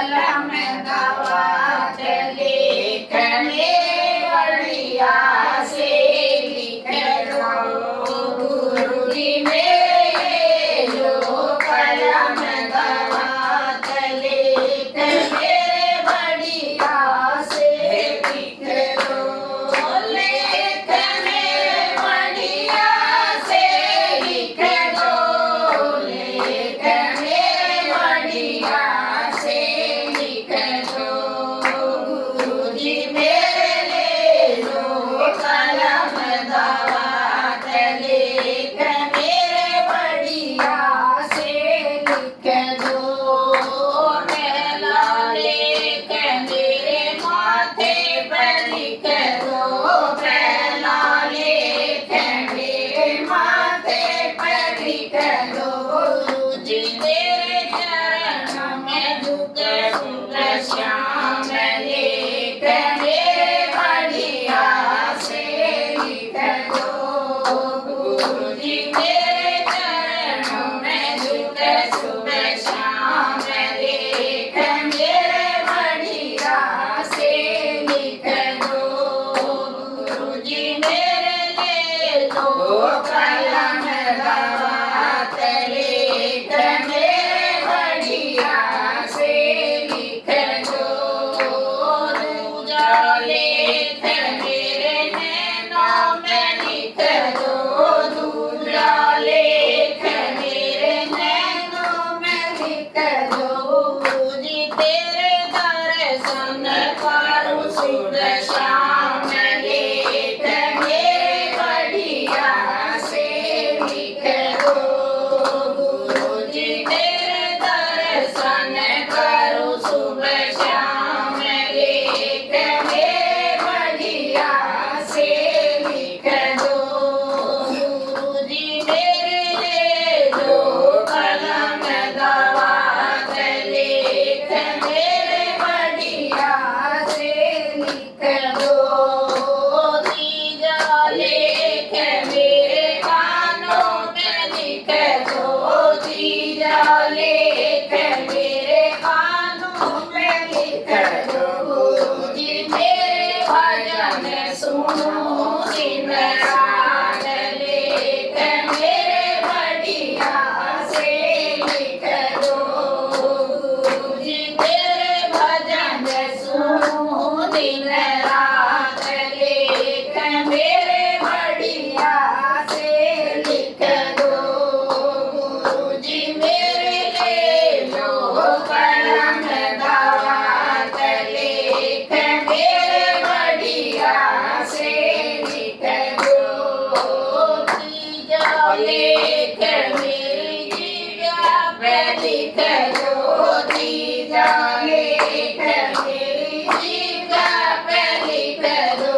कलम दवात लेख में बढ़िया से लिख दो। गुरुजी मेरे लो कलम दवात लेख में बढ़िया से लिख दो। लेख में बढ़िया से लिख दो। लेख में बढ़िया से लिख दो। गुरुजी मेरे लो कलम दवात लेख मेरे बढ़िया से लिख दो। पहला लेख मेरे माथे पर लिख दो। पहला लेख मेरे माथे पर लिख दो। गुरुजी तेरे चरण में झुक श्याम लेख मेरे बढ़िया से लिख दो। गुरुजी तेरे चरणों में झुक श्याम लेख मेरे बढ़िया से लिख दो। गुरुजी मेरे ले लो कलम दवात लेख मेरे बढ़िया से लिख दो। दूजा लेख मेरे नैनों में लिख दो। दूजा लेख मेरे नैनों में लिख दो। गुरुजी तेरे दर्शन करूं सुध श्याम लेख मेरे बढ़िया से लिख दो। गुरुजी तेरे दर्शन करूं शुभ श्याम लेख मेरे बढ़िया से लिख दो। गुरुजी मेरे ले लो कलम दवात लेख मेरे बढ़िया से लिख दो। तीजा लेख मेरे कानों में लिख दो। तीजा लेख मेरे कानों में लिख दो। गुरुजी मेरे भजन सुनो दिन रात लेख मेरे बढ़िया से लिख दो। गुरुजी तेरे भजन सुनो दिन रात लेख मेरे बढ़िया से लिख दो। गुरुजी मेरे ले लो कलम दवात लेख मेरे बढ़िया से लिख दो। तीजा लेख मेरी जीवा पे लिख दो। तीजा लेख मेरी जीवा पे लिख दो।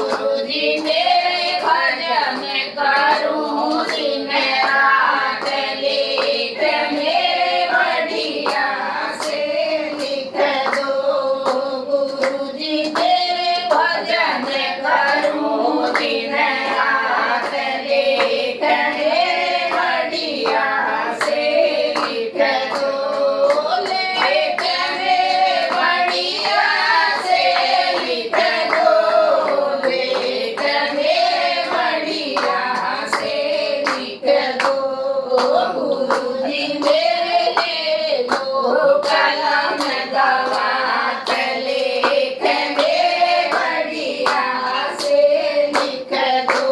गुरुजी मेरे भजन करूं दिन रात लेख मेरे बढ़िया से लिख दो। गुरुजी तेरे भजन करूं दिन रात लेख मेरे बढ़िया से लिख दो। लेख मेरे बढ़िया से लिख दो। लेख मेरे बढ़िया से लिख दो। गुरुजी मेरे ले लो कलम दवात लेख मेरे बढ़िया से लिख दो।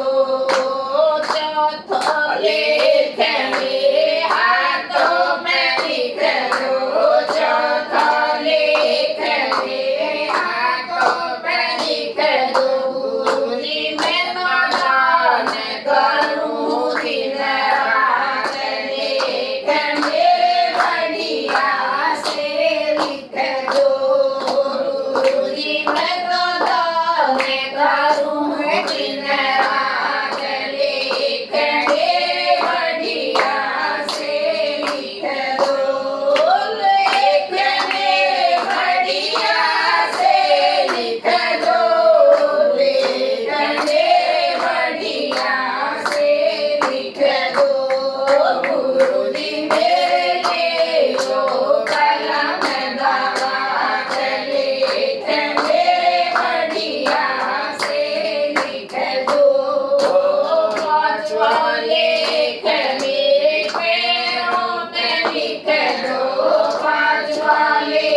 लेख